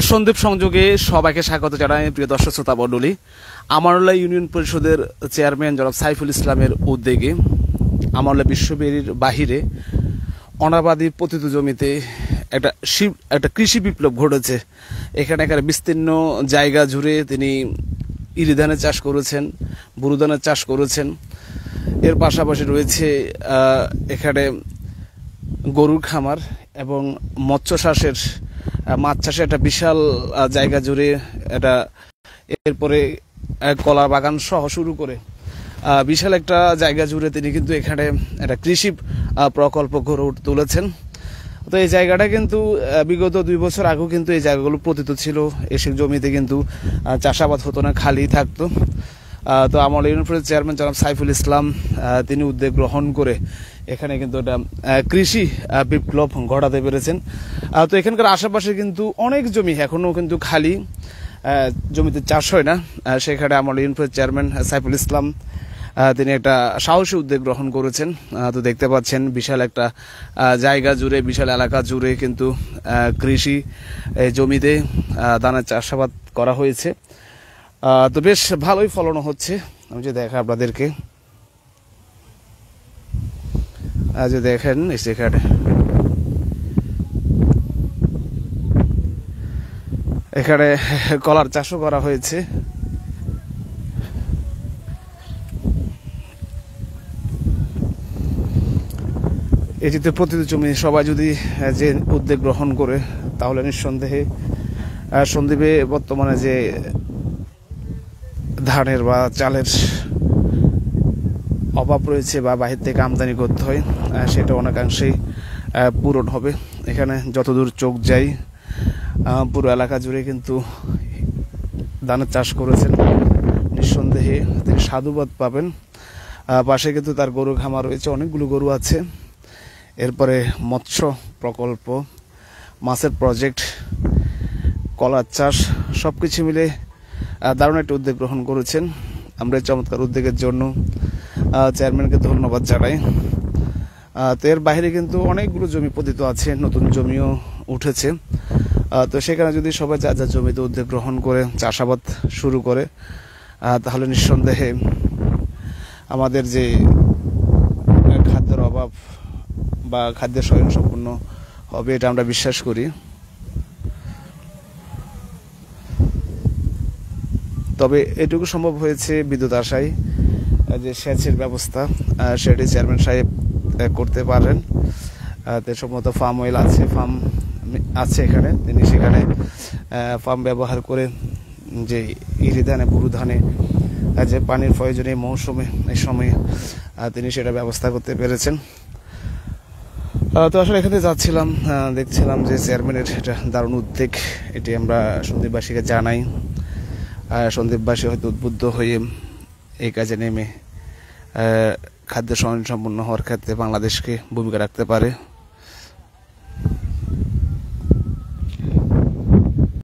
সন্দীপ সংযোগে সবাইকে স্বাগত জানাই প্রিয় দর্শক শ্রোতা মণ্ডলী। আমানুল্লাহ ইউনিয়ন পরিষদের চেয়ারম্যান জনাব সাইফুল ইসলামের উদ্যোগে আমানুল্লাহ বিশ্ববিদ্যালয়ের বাহিরে অনাবাদী পতিত জমিতে একটা কৃষি বিপ্লব ঘটেছে। এখানে বিস্তীর্ণ জায়গা জুড়ে তিনি ইরি ধানের চাষ করেছেন, বুরু ধানের চাষ করেছেন। এর পাশাপাশি রয়েছে এখানে গরুর খামার এবং মৎস্য চাষের মাছ চাষে একটা বিশাল জায়গা জুড়ে এটা, এরপরে কলা বাগান সহ শুরু করে বিশাল একটা জায়গা জুড়ে তিনি কিন্তু এখানে একটা কৃষি প্রকল্প গড়ে তুলেছেন। তো এই জায়গাটা কিন্তু বিগত 2 বছর আগেও কিন্তু এই জায়গাগুলো পতিত ছিল। এসব জমিতে কিন্তু চাষাবাদ হতো না, খালি থাকতো। তো আমার ইউনিয়ন পরিষদের চেয়ারম্যান জনাব সাইফুল ইসলাম তিনি উদ্যোগ গ্রহণ করে এখানে কিন্তু একটা কৃষি বিপ্লব ঘটাতে পেরেছেন। তো এখানকার আশেপাশে কিন্তু অনেক জমি এখনো কিন্তু খালি, জমিতে চাষ হয় না। সেখানে আমার ইউনিয়ন পরিষদের চেয়ারম্যান সাইফুল ইসলাম তিনি একটা সাহসী উদ্যোগ গ্রহণ করেছেন। তো দেখতে পাচ্ছেন বিশাল একটা জায়গা জুড়ে, বিশাল এলাকা জুড়ে কিন্তু কৃষি জমিতে ধানের চাষাবাদ করা হয়েছে। তো বেশ ভালোই ফলন হচ্ছে। আমি যে দেখা আপনাদেরকে, যে দেখেন সেখানে এখানে কলার চাষও করা হয়েছে। এই যে প্রতিটি জমি সবাই যদি যে উদ্যোগ গ্রহণ করে, তাহলে নিঃসন্দেহে সন্দীপে বর্তমানে যে ধানের বা চালের অভাব রয়েছে বা বাহির থেকে আমদানি করতে হয়, সেটা অনেকাংশেই পূরণ হবে। এখানে যতদূর চোখ যায় পুরো এলাকা জুড়ে কিন্তু ধানের চাষ করেছেন। নিঃসন্দেহে তিনি সাধুবাদ পাবেন। পাশে কিন্তু তার গরু খামার রয়েছে, অনেকগুলো গরু আছে। এরপরে মৎস্য প্রকল্প, মাছের প্রজেক্ট, কলার চাষ, সবকিছু মিলে দারুণ একটা উদ্যোগ গ্রহণ করেছেন। আমরা এই চমৎকার উদ্যোগের জন্য চেয়ারম্যানকে ধন্যবাদ জানাই। তো এর বাইরে কিন্তু অনেকগুলো জমি পতিত আছে, নতুন জমিও উঠেছে। তো সেখানে যদি সবাই যা যা জমিতে উদ্যোগ গ্রহণ করে চাষাবাদ শুরু করে, তাহলে নিঃসন্দেহে আমাদের যে খাদ্যের অভাব বা খাদ্যের স্বয়ংসম্পূর্ণ হবে, এটা আমরা বিশ্বাস করি। তবে এটুকু সম্ভব হয়েছে বিদ্যুৎ আশায়, যে সেচের ব্যবস্থা সেটি চেয়ারম্যান সাহেব করতে পারেন। সম্ভবত ফার্ম অয়েল আছে, ফার্ম আছে এখানে, তিনি সেখানে ফার্ম ব্যবহার করে যে ইরি ধানে, বুরু ধানে যে পানির প্রয়োজন এই মৌসুমে, এই সময়ে তিনি সেটা ব্যবস্থা করতে পেরেছেন। তো আসলে এখানে যাচ্ছিলাম, দেখছিলাম যে চেয়ারম্যানের এটা দারুণ উদ্যোগ, এটি আমরা সন্দীপবাসীকে জানাই। সন্দীপবাসী হয়তো উদ্বুদ্ধ হয়ে এই কাজে নেমে খাদ্য স্বয়ংসম্পূর্ণ হওয়ার ক্ষেত্রে বাংলাদেশকে ভূমিকা রাখতে পারে।